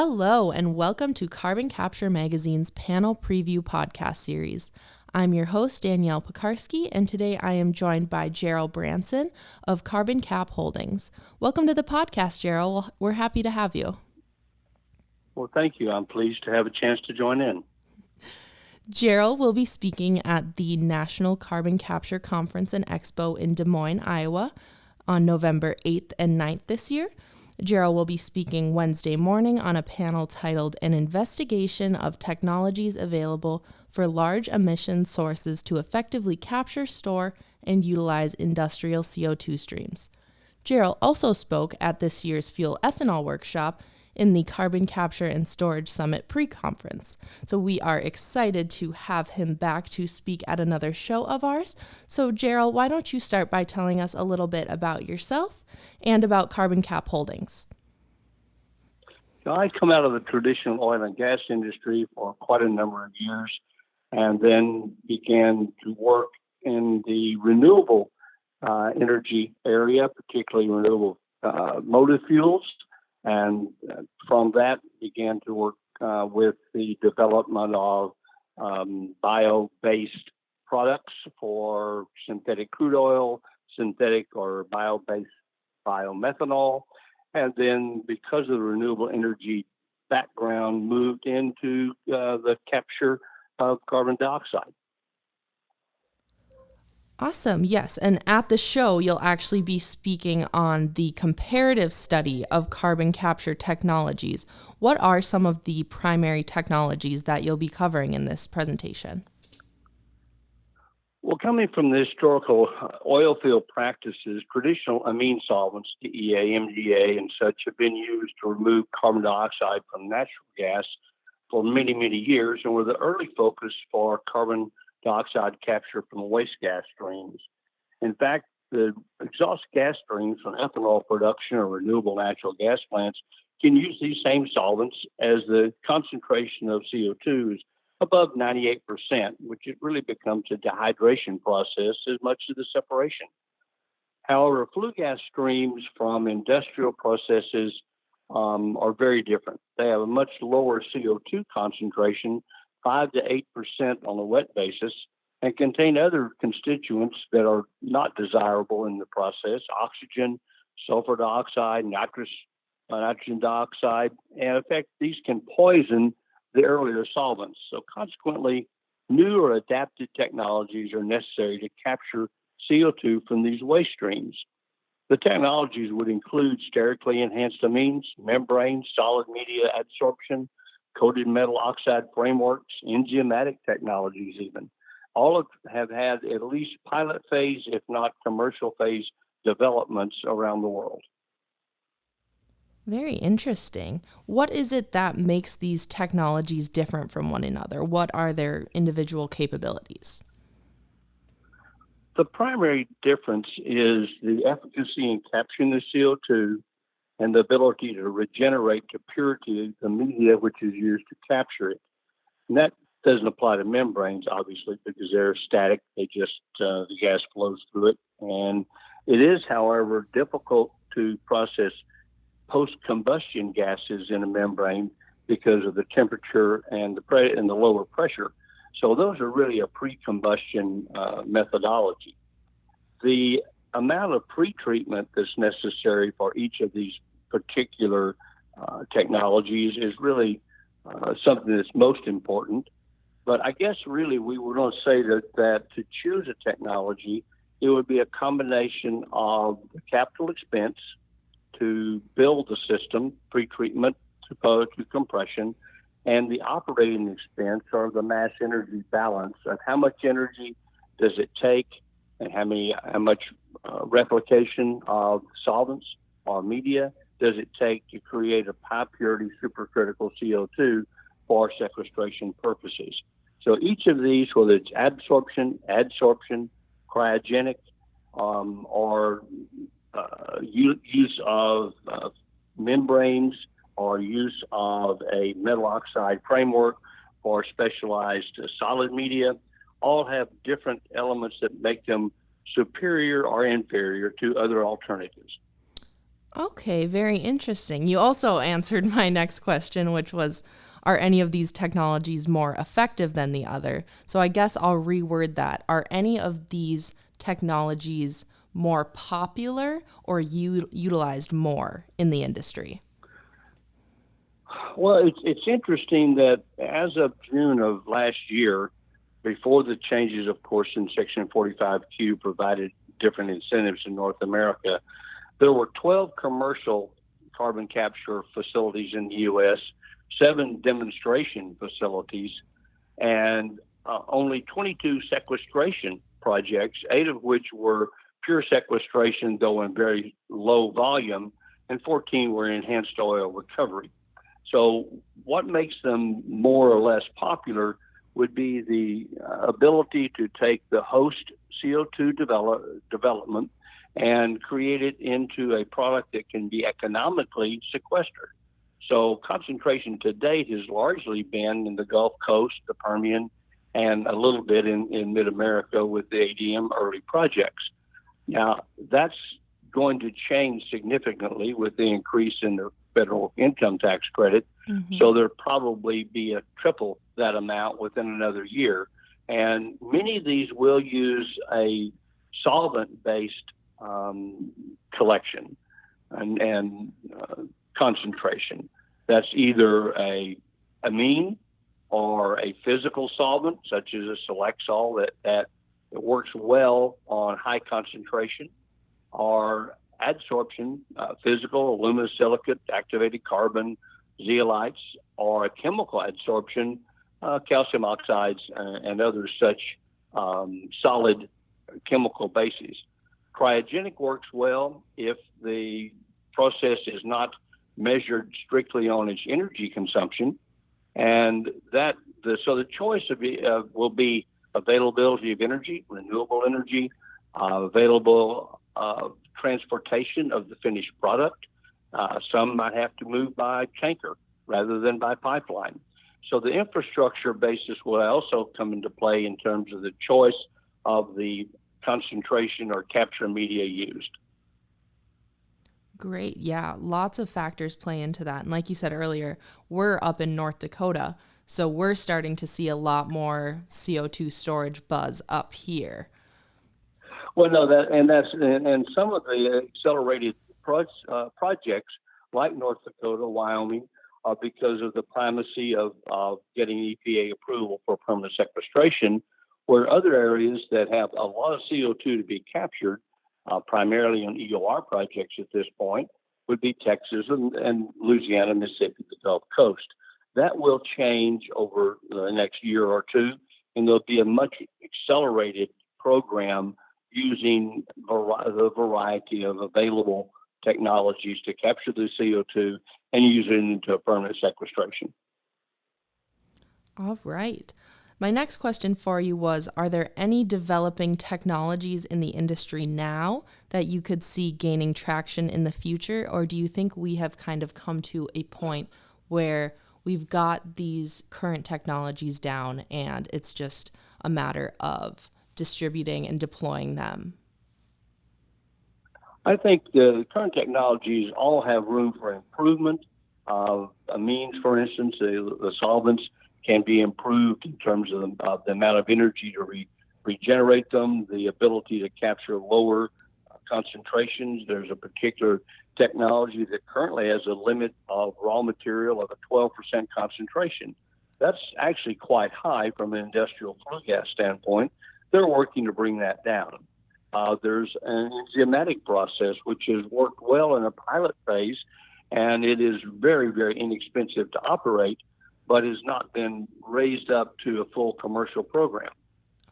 Hello, and welcome to Carbon Capture Magazine's panel preview podcast series. I'm your host, Danielle Piekarski, and today I am joined by Jerrel Branson of CarbonCap Holdings. Welcome to the podcast, Jerrel. We're happy to have you. Well, thank you. I'm pleased to have a chance to join in. Jerrel will be speaking at the National Carbon Capture Conference and Expo in Des Moines, Iowa on November 8th and 9th this year. Jerrel will be speaking Wednesday morning on a panel titled An Investigation of Technologies Available for Large Emission Sources to Effectively Capture, Store, and Utilize Industrial CO2 Streams. Jerrel also spoke at this year's Fuel Ethanol Workshop in the Carbon Capture and Storage Summit pre-conference. So we are excited to have him back to speak at another show of ours. So Jerrel, why don't you start by telling us a little bit about yourself and about CarbonCap Holdings? So I come out of the traditional oil and gas industry for quite a number of years and then began to work in the renewable energy area, particularly renewable motor fuels. And from that, began to work with the development of bio-based products for synthetic crude oil, synthetic or bio-based biomethanol. And then because of the renewable energy background, moved into the capture of carbon dioxide. Awesome. Yes. And at the show, you'll actually be speaking on the comparative study of carbon capture technologies. What are some of the primary technologies that you'll be covering in this presentation? Well, coming from the historical oil field practices, traditional amine solvents, DEA, MGA, and such have been used to remove carbon dioxide from natural gas for many, many years and were the early focus for carbon dioxide capture from waste gas streams. In fact, the exhaust gas streams from ethanol production or renewable natural gas plants can use these same solvents as the concentration of CO2 is above 98%, which it really becomes a dehydration process as much as the separation. However, flue gas streams from industrial processes are very different. They have a much lower CO2 concentration, 5 to 8% on a wet basis, and contain other constituents that are not desirable in the process: oxygen, sulfur dioxide, nitrogen dioxide, and in fact, these can poison the earlier solvents. So consequently, new or adapted technologies are necessary to capture CO2 from these waste streams. The technologies would include sterically enhanced amines, membranes, solid media adsorption, coated metal oxide frameworks, enzymatic technologies even. All have had at least pilot phase, if not commercial phase, developments around the world. Very interesting. What is it that makes these technologies different from one another? What are their individual capabilities? The primary difference is the efficacy in capturing the CO2 and the ability to regenerate to purity the media which is used to capture it. And that doesn't apply to membranes, obviously, because they're static. They just, the gas flows through it. And it is, however, difficult to process post-combustion gases in a membrane because of the temperature and the lower pressure. So those are really a pre-combustion methodology. The amount of pre-treatment that's necessary for each of these particular technologies is really something that's most important. But I guess really we were going to say that to choose a technology, it would be a combination of the capital expense to build the system, pre-treatment to compression, and the operating expense or the mass energy balance of how much energy does it take and how much replication of solvents or media does it take to create a high purity supercritical CO2 for sequestration purposes. So each of these, whether it's adsorption, cryogenic, or use of membranes or use of a metal oxide framework or specialized solid media, all have different elements that make them superior or inferior to other alternatives. Okay, very interesting. You also answered my next question, which was, are any of these technologies more effective than the other? So I guess I'll reword that. Are any of these technologies more popular or utilized more in the industry? Well, it's interesting that as of June of last year, before the changes, of course, in Section 45Q provided different incentives in North America, there were 12 commercial carbon capture facilities in the U.S., 7 demonstration facilities, and only 22 sequestration projects, 8 of which were pure sequestration, though in very low volume, and 14 were enhanced oil recovery. So what makes them more or less popular would be the ability to take the host CO2 development and create it into a product that can be economically sequestered. So concentration to date has largely been in the Gulf Coast, the Permian, and a little bit in mid-America with the ADM early projects. Now, that's going to change significantly with the increase in the federal income tax credit. So there'll probably be a triple that amount within another year. And many of these will use a solvent-based collection and concentration. That's either a amine or a physical solvent, such as a Selexol that works well on high concentration, or adsorption, physical aluminosilicate, activated carbon, zeolites, or a chemical adsorption, calcium oxides, and other such solid chemical bases. Cryogenic works well if the process is not measured strictly on its energy consumption, and so the choice will be availability of energy, renewable energy, available transportation of the finished product. Some might have to move by tanker rather than by pipeline. So the infrastructure basis will also come into play in terms of the choice of the concentration or capture media used. Great. Yeah, lots of factors play into that. And like you said earlier, we're up in North Dakota, so we're starting to see a lot more CO2 storage buzz up here. Well, no, and some of the accelerated projects like North Dakota, Wyoming, are because of the primacy of getting EPA approval for permanent sequestration, where other areas that have a lot of CO2 to be captured, primarily on EOR projects at this point, would be Texas and Louisiana, Mississippi, the Gulf Coast. That will change over the next year or two, and there'll be a much accelerated program using the variety of available technologies to capture the CO2 and use it into a permanent sequestration. All right. My next question for you was, are there any developing technologies in the industry now that you could see gaining traction in the future? Or do you think we have kind of come to a point where we've got these current technologies down and it's just a matter of distributing and deploying them? I think the current technologies all have room for improvement. Amines, for instance, the solvents can be improved in terms of the amount of energy to regenerate them, the ability to capture lower concentrations. There's a particular technology that currently has a limit of raw material of a 12% concentration. That's actually quite high from an industrial flue gas standpoint. They're working to bring that down. There's an enzymatic process which has worked well in a pilot phase, and it is very, very inexpensive to operate, but has not been raised up to a full commercial program.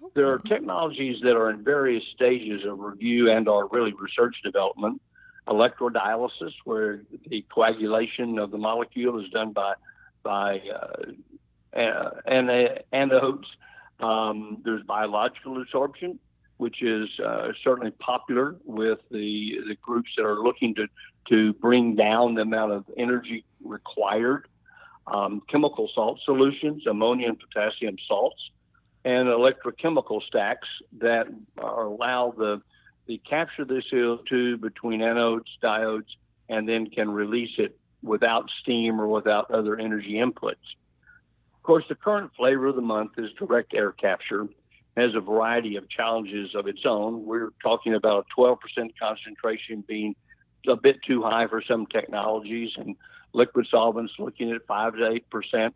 Okay. There are technologies that are in various stages of review and are really research development. Electrodialysis, where the coagulation of the molecule is done by anodes. There's biological absorption, which is certainly popular with the groups that are looking to bring down the amount of energy required. Chemical salt solutions, ammonia and potassium salts, and electrochemical stacks that allow the capture of the CO2 between anodes, diodes, and then can release it without steam or without other energy inputs. Of course, the current flavor of the month is direct air capture. It has a variety of challenges of its own. We're talking about a 12% concentration being a bit too high for some technologies, and liquid solvents looking at 5 to 8%,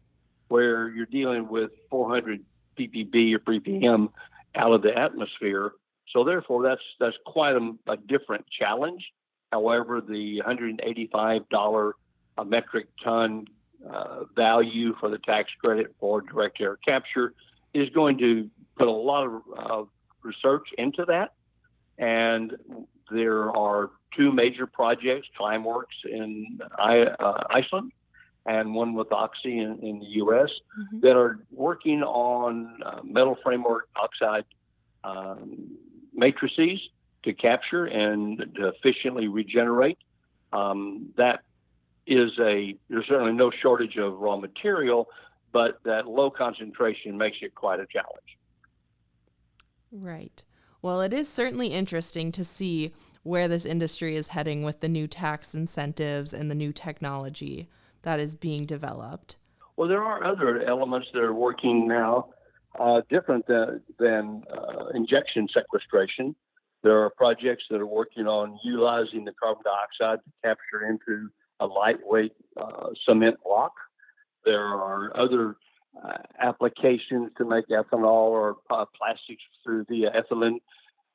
where you're dealing with 400 ppb or ppm out of the atmosphere. So therefore, that's quite a different challenge. However, the $185 a metric ton value for the tax credit for direct air capture is going to put a lot of research into that. And there are two major projects, Climeworks in Iceland and one with Oxy in the U.S., that are working on metal framework oxide matrices to capture and to efficiently regenerate. There's certainly no shortage of raw material, but that low concentration makes it quite a challenge. Right. Well, it is certainly interesting to see where this industry is heading with the new tax incentives and the new technology that is being developed. Well, there are other elements that are working now different than injection sequestration. There are projects that are working on utilizing the carbon dioxide to capture into a lightweight cement block. There are other applications to make ethanol or plastics through the ethylene.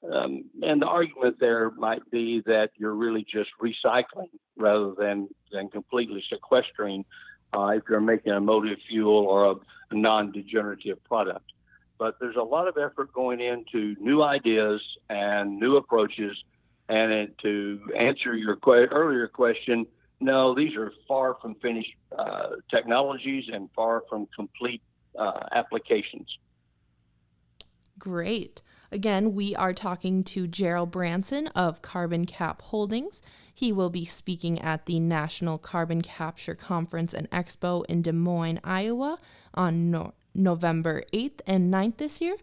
And the argument there might be that you're really just recycling rather than completely sequestering if you're making a motive fuel or a non-degenerative product. But there's a lot of effort going into new ideas and new approaches. And to answer your earlier question, no, these are far from finished technologies and far from complete applications. Great. Again, we are talking to Jerrel Branson of CarbonCap Holdings. He will be speaking at the National Carbon Capture Conference and Expo in Des Moines, Iowa on November 8th and 9th this year.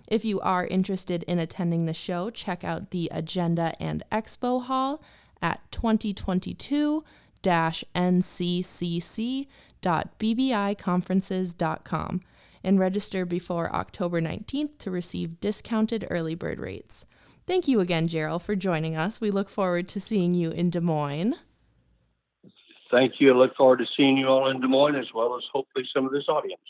If you are interested in attending the show, check out the agenda and expo hall at 2022-nccc.bbiconferences.com. and register before October 19th to receive discounted early bird rates. Thank you again, Jerrel, for joining us. We look forward to seeing you in Des Moines. Thank you. I look forward to seeing you all in Des Moines, as well as hopefully some of this audience.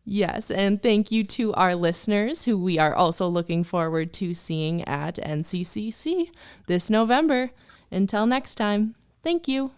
Yes, and thank you to our listeners, who we are also looking forward to seeing at NCCC this November. Until next time, thank you.